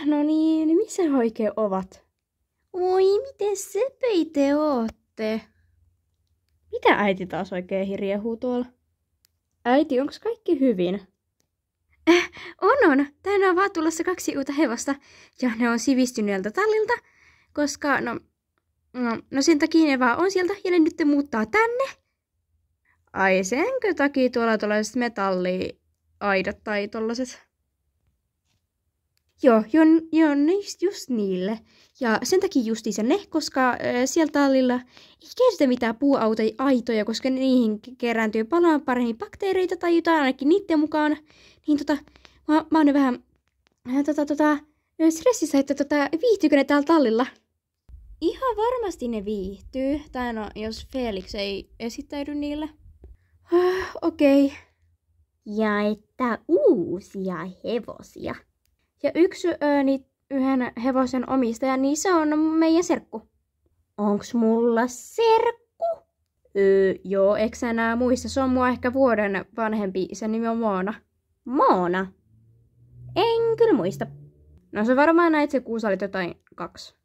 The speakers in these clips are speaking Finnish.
No niin, missä he oikein ovat? Oi, miten sepei te ootte? Mitä äiti taas oikein hirjehuu tuolla? Äiti, onks kaikki hyvin? On. Tänään on vaan tulossa 2 uutta hevosta. Ja ne on sivistyneeltä tallilta, koska no sen takia ne vaan on sieltä ja ne nyt muuttaa tänne. Ai senkö takia tuolla tuollaiset metalliaidat tai tollaset? Joo, just niille. Ja sen takia justiinsa ne, koska siellä tallilla ei käytetä mitään puuaitoja, koska niihin kerääntyy paljon paremmin bakteereita tai jotain ainakin niiden mukaan. Niin mä oon vähän stressissä, että viihtyykö ne täällä tallilla? Ihan varmasti ne viihtyy. Tai no, jos Felix ei esittäydy niille. Okei. Ja että uusia hevosia. Ja yhden hevosen omistaja, niin se on meidän serkku. Onks mulla serkku? Joo, eikö sä enää muista? Se on mua ehkä vuoden vanhempi, sen nimi on Moona. Moona? En kyllä muista. No se varmaan näit se, kun sä olit jotain 2.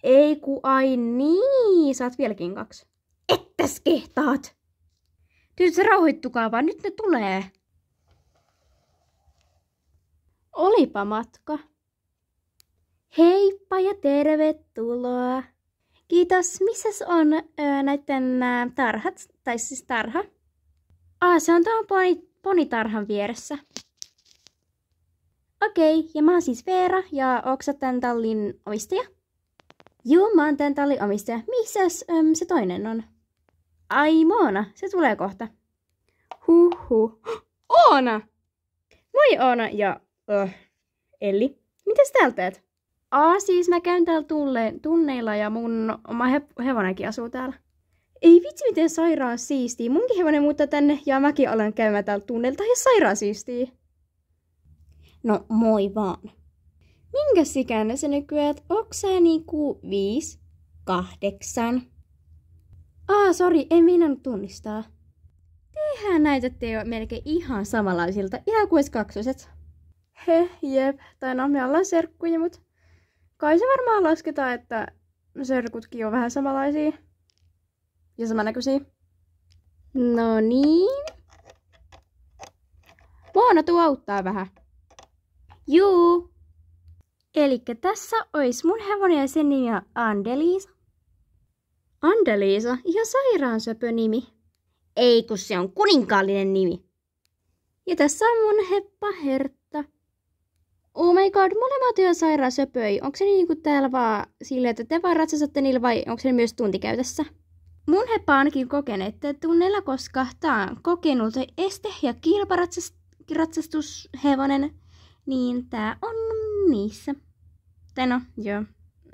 Ei ai niin, sä oot vieläkin 2. Ettäs kehtaat! Tytöt, se rauhoittukaa vaan, nyt ne tulee. Olipa matka. Heippa ja tervetuloa. Kiitos. Missäs on näiden tarhat? Tai siis tarha? Se on tuon ponitarhan vieressä. Okei, ja mä oon siis Veera, ja ootko sä tän tallin omistaja? Joo, mä oon tän tallin omistaja. Missäs se toinen on? Ai, Moona, se tulee kohta. Huhhuh. Oona! Moi Oona ja Elli. Mitäs täällä teet? Siis mä käyn täällä tunneilla ja mun oma hevonenkin asuu täällä. Ei vitsi miten sairaan siistiä. Munkin hevonen muuttaa tänne ja mäkin alan käymään täällä tunneilla. Ja sairaan siistiä. No moi vaan. Minkäs ikäinen se nykyään, että onks sä niinku 5, 8? Sori, en minänyt tunnistaa. Tehän näytätte jo melkein ihan samanlaisilta, ihan kuin kaksoset. Jep. Tai no, me ollaan serkkuja, mut kai se varmaan lasketaan, että serkutkin on vähän samanlaisia. Ja samannäköisiä. No niin. Moona, tuu auttaa vähän. Juu. Elikkä tässä ois mun hevonen ja sen nimi on Andeliisa. Andeliisa? Ihan sairaan söpö nimi. Ei, kun se on kuninkaallinen nimi. Ja tässä on mun heppa Hertta. Oh my god, molemmat ihan sairaan söpöi. Onko se niinku täällä vaan silleen, että te vaan ratsastatte niillä vai onko se myös tuntikäytössä? Mun heppa ainakin kokeneette tunneilla, koska tää on kokenut este- ja kilparatsastushevonen, niin tää on niissä. Tai no, joo,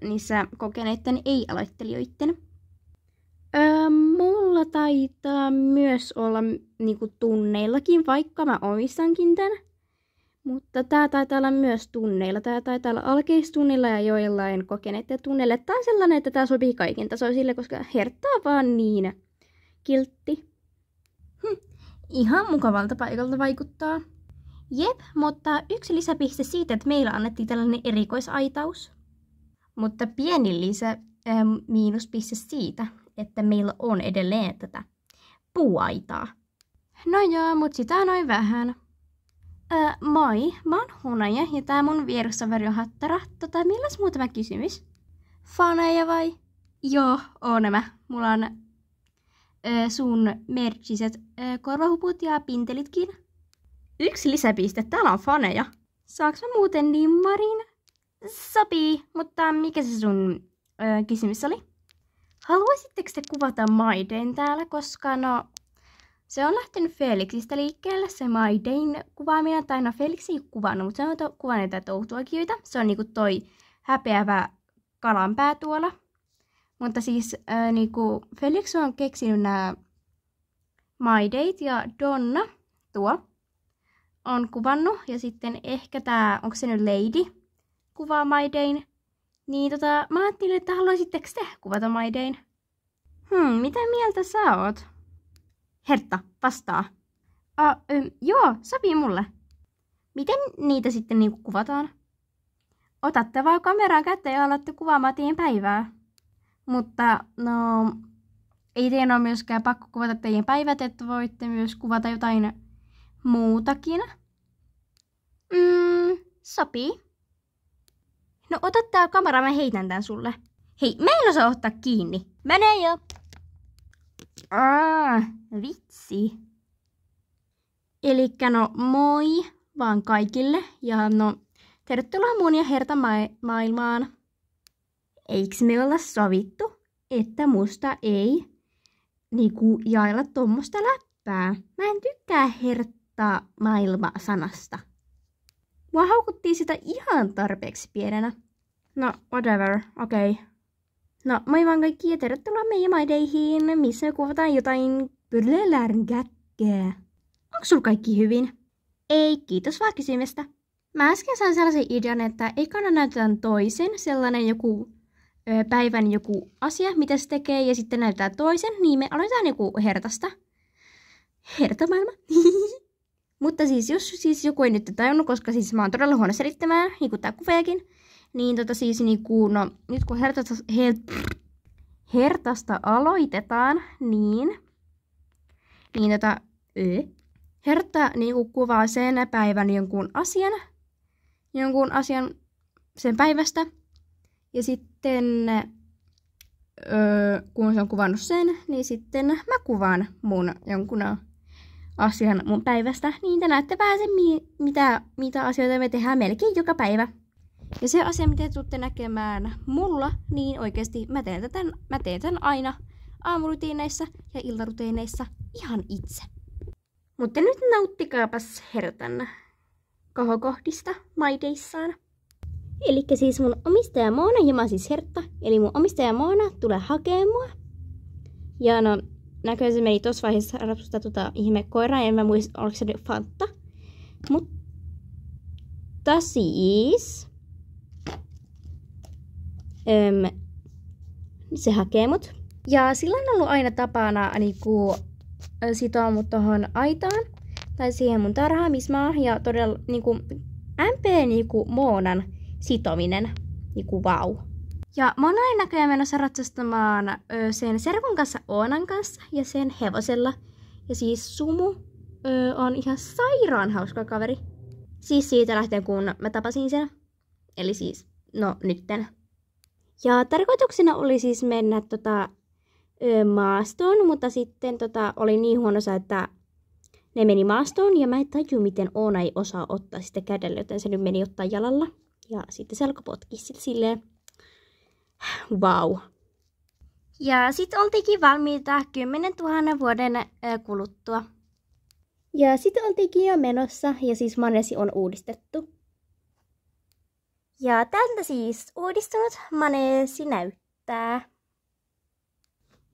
niissä kokeneitten ei-aloittelijoitten. Mulla taitaa myös olla niinku tunneillakin, vaikka mä omistankin tän. Mutta tää taitaa olla myös tunneilla. Tää taitaa olla alkeistunnilla ja joillain kokeneiden tunneilla. Tää on sellainen, että tää sopii kaikin tasoisille, koska Hertta on vaan niin kiltti. Ihan mukavalta paikalta vaikuttaa. Jep, mutta 1 lisäpiste siitä, että meillä annettiin tällainen erikoisaitaus. Mutta pieni miinuspiste siitä, että meillä on edelleen tätä puuaitaa. No joo, mut sitä noin vähän. Moi, mä oon Hunaja ja tää mun vierustoveri on Hattara. Milläs muutama kysymys? Faneja vai? Joo, oon mä. Mulla on sun merchiset korvahuput ja pintelitkin. 1 lisäpiste, täällä on faneja. Saaks mä muuten nimmarin? Sopii, mutta mikä se sun kysymys oli? Haluaisitteko te kuvata Maidein täällä, koska no se on lähtenyt Felixistä liikkeelle, se Maidein kuvaaminen, tai no Felix ei kuvannut, mutta se on kuvannut näitä touhutuokioita. Se on niinku toi häpeävä kalanpää tuolla. Mutta siis niinku Felix on keksinyt nämä Maideit ja Donna tuo on kuvannut. Ja sitten ehkä tää, onko se nyt Lady, kuvaa Maidein. Niin mä ajattelin, että haluaisitteko te kuvata Maidein? Mitä mieltä sä oot? Hertta, vastaa. Joo, sopii mulle. Miten niitä sitten niinku kuvataan? otatte vaan kameran käteen ja alatte kuvaamaan teidän päivää. Mutta no, ei teidän ole myöskään pakko kuvata teidän päivät, että voitte myös kuvata jotain muutakin. Sopii. No ota tää kamera, mä heitän tän sulle. Hei, mä en osaa ottaa kiinni. Mene jo. Vitsi. Elikkä no moi vaan kaikille ja no tervetuloa mun ja Herta maailmaan. Eiks me olla sovittu, että musta ei niinku jaella tommosta läppää? Mä en tykkää Herta maailma-sanasta. Mua haukuttiin sitä ihan tarpeeksi pienenä. No, whatever, okei. Okay. No, moi vaan kaikki ja tervetuloa meidän maideihin, missä me kuvataan jotain pyrlelärnkäkkää. Onko sulla kaikki hyvin? Ei, kiitos vaan kysymästä. Mä äsken sain sellaisen idean, että ekana näytetään toisen sellainen joku päivän joku asia, mitä se tekee, ja sitten näytetään toisen, niin me aloitetaan joku Hertasta. Hertamaailma. Mutta siis, jos siis joku ei nyt tajunnut, koska siis mä oon todella huono selittämään, niin kuin tää kuvaajakin, niin siis niinku, no, nyt kun Hertasta aloitetaan, niin Hertta niinku kuvaa sen päivän jonkun asian sen päivästä, ja sitten kun se on kuvannut sen, niin sitten mä kuvaan mun jonkun asian mun päivästä, niin te näette vähän sen, mitä asioita me tehdään melkein joka päivä. Ja se asia, mitä te tuutte näkemään mulla, niin oikeesti mä teen tämän aina aamurutiineissa ja iltarutiineissa ihan itse. Mutta nyt nauttikaapas Hertan kohokohdista maideissaan. Elikkä siis mun omistaja Moona, ja mä oon siis Hertta, eli mun omistaja Moona tulee hakemaan mua. Ja no, näköjään se meni tossa vaiheessa rapsusta ihme koiraa, en mä muista, oliko se Fanta. Mutta siis se hakee mut. Ja sillä on ollut aina tapana niinku sitoa mut tohon aitaan tai siihen mun tarhaan, missä mä oon. Ja todella niinku MP niinku Moonan sitominen, niinku vau. Ja mä oon aina näköjään menossa ratsastamaan sen serkun kanssa Oonan kanssa ja sen hevosella. Ja siis Sumu on ihan sairaan hauska kaveri. Siis siitä lähtien kun mä tapasin sen. Eli siis, no nytten. Ja tarkoituksena oli siis mennä maastoon, mutta sitten oli niin huonossa, että ne meni maastoon ja mä en taju, miten Oona ei osaa ottaa sitä kädellä, joten se nyt meni ottaa jalalla. Ja sitten se alkoi potkia silleen, vau. Wow. Ja sitten oltiinkin valmiita 10 000 vuoden kuluttua. Ja sitten oltiinkin jo menossa ja siis manesi on uudistettu. Ja tältä siis uudistunut maneesi näyttää.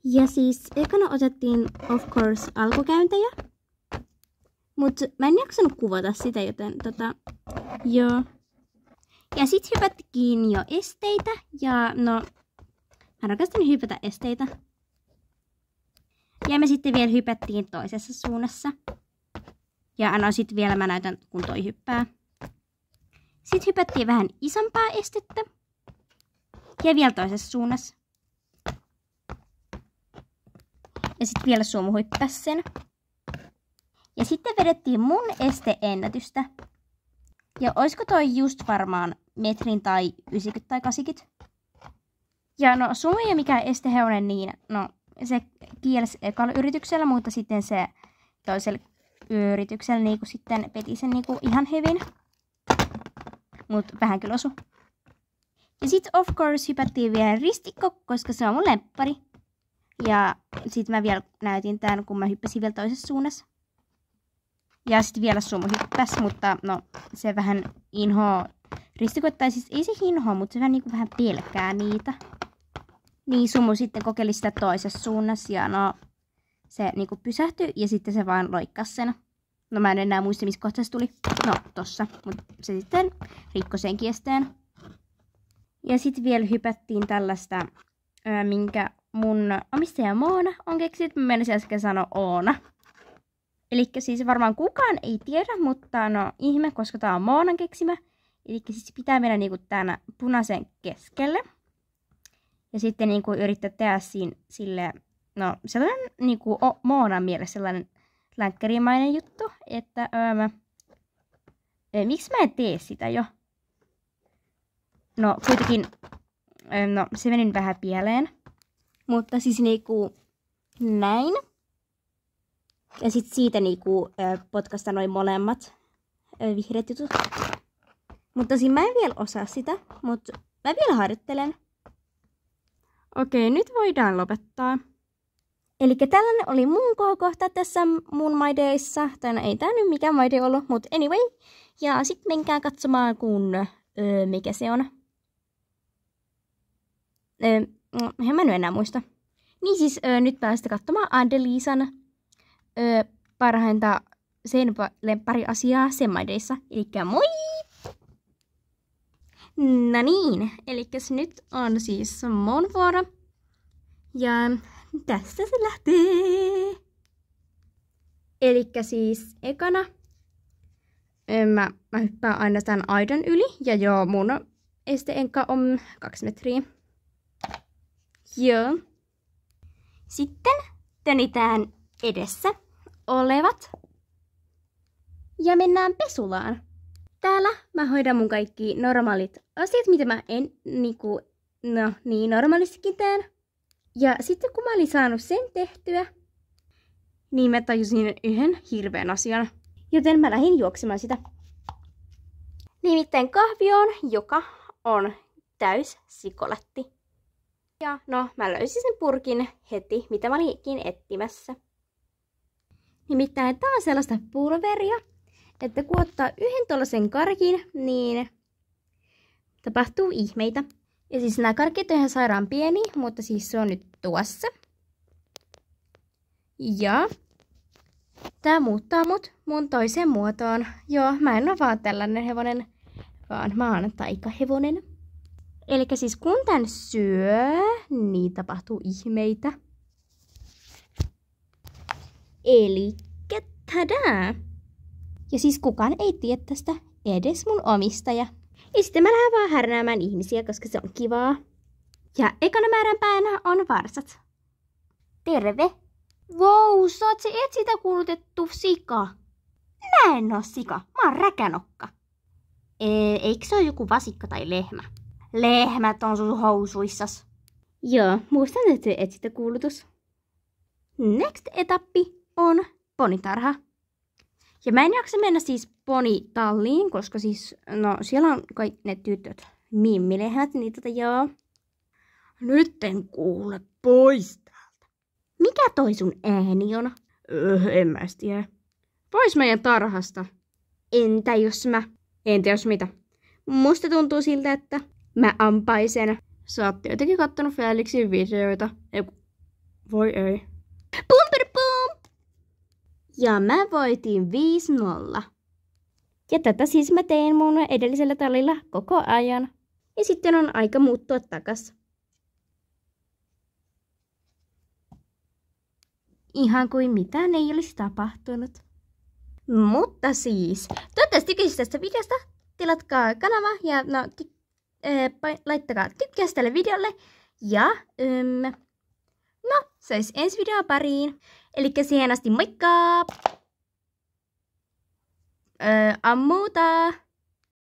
Ja siis ekana otettiin of course alkukäyntejä. Mut mä en jaksanut kuvata sitä, joten joo. Ja sit hypättiin jo esteitä ja no mä rakastan hypätä esteitä. Ja me sitten vielä hypättiin toisessa suunnassa. Ja no sit vielä mä näytän kun toi hyppää. Sitten hypättiin vähän isompaa estettä. Ja vielä toisessa suunnassa. Ja sitten vielä Sumu hyppäsi sen. Ja sitten vedettiin mun esteennätystä. Ja oisko toi just varmaan metrin tai 90 tai 80. Ja no Sumu ei ole mikään estehevonen, niin no se kielsi ekalla yrityksellä, mutta sitten se toisella yrityksellä niinku sitten peti sen niinku ihan hyvin. Mut vähän kyllä osu. Ja sit of course hypättiin vielä ristikko, koska se on mun lemppari. Ja sit mä vielä näytin tän, kun mä hyppäsin vielä toisessa suunnassa. Ja sit vielä Sumu hyppäsi, mutta no se vähän inhoa ristikoita. Tai siis ei se inhoa, mutta se vähän pelkää niitä. Niin Sumu sitten kokeili sitä toisessa suunnassa ja no se niinku pysähtyi ja sitten se vaan loikkasi sen. No mä en enää muista, missä kohtaa se tuli. No, tossa. Mutta se sitten rikkoi sen kiesteen. Ja sitten vielä hypättiin tällaista, minkä mun omistaja Moona on keksinyt. Mä menisin äsken sanoa Oona. Elikkä siis varmaan kukaan ei tiedä, mutta no ihme, koska tää on Moonan keksimä. Eli siis pitää mennä niinku tämän punaisen keskelle. Ja sitten niinku yrittää tehdä sille, no sellainen niinku Moonan mielessä sellainen länkkärimainen juttu, että miksi mä en tee sitä jo? No kuitenkin, no se meni vähän pieleen. Mutta siis niinku näin. Ja sit siitä niinku potkasta noin molemmat vihreät jutut. Mutta siinä mä en vielä osaa sitä, mutta mä vielä harjoittelen. Okei, nyt voidaan lopettaa. Eli tällainen oli mun kohokohta tässä mun My Dayssa. Tai no ei tää nyt mikään My Day ollut, mutta anyway. Ja sit menkää katsomaan, kun mikä se on. En mä nyt enää muista. Niin siis nyt päästä katsomaan Adeliisan parhainta sen lemppariasiaa sen My Dayssa. Elikkä moi! No niin, elikkäs nyt on siis mun vuoro. Ja tässä se lähtee. Elikkä siis ekana mä hyppään aina tämän aidan yli. Ja joo, mun esteenka on 2 metriä. Joo. Sitten tönitään edessä olevat. Ja mennään pesulaan. Täällä mä hoidan mun kaikki normaalit asiat, mitä mä en normaalistikin teen. Ja sitten kun mä olin saanut sen tehtyä, niin mä tajusin yhden hirveän asian. Joten mä lähdin juoksemaan sitä. Nimittäin kahvioon, joka on täys sikolatti. Ja no, mä löysin sen purkin heti, mitä mä olinkin etsimässä. Nimittäin tää on sellaista pulveria, että kun ottaa yhden tollasen karkin, niin tapahtuu ihmeitä. Ja siis nämä karkit on ihan sairaan pieni, mutta siis se on nyt tuossa. Ja tää muuttaa mun toiseen muotoon. Joo, mä en oo vaan tällainen hevonen, vaan mä oon taikahevonen. Elikkä siis kun tän syö, niin tapahtuu ihmeitä. Elikkä tadaa! Ja siis kukaan ei tiedä tästä, edes mun omistaja. Ja sitten mä lähden vaan härnäämään ihmisiä, koska se on kivaa. Ja ekana määränpäänä on varsat. Terve! Wow, sä oot se etsitä kuulutettu sika. Mä en oo sika, mä oon räkänokka. Eikö se ole joku vasikka tai lehmä? Lehmät on sun housuissas. Joo, muistan, että se etsitä kuulutus. Next etappi on ponitarha. Ja mä en jaksa mennä siis ponitalliin, koska siis, no siellä on kaikki ne tytöt. Mimmilehmät, niin joo. Nyt en kuule pois täältä. Mikä toi sun ääni on? En mä tiedä. Pois meidän tarhasta. Entä jos mitä? Musta tuntuu siltä, että mä ampaisen. Sä oot jotenkin kattonut Felixin videoita. Voi ei. Pum! Ja mä voitin 5-0. Ja tätä siis mä tein mun edellisellä tallilla koko ajan. Ja sitten on aika muuttua takas. Ihan kuin mitään ei olisi tapahtunut. Mutta siis, toivottavasti tykkäsit tästä videosta. Tilatkaa kanava ja laittakaa tykkäys tälle videolle. Ja se olisi ensi videoa pariin. Elikkä siihen asti moikka! Ammuta!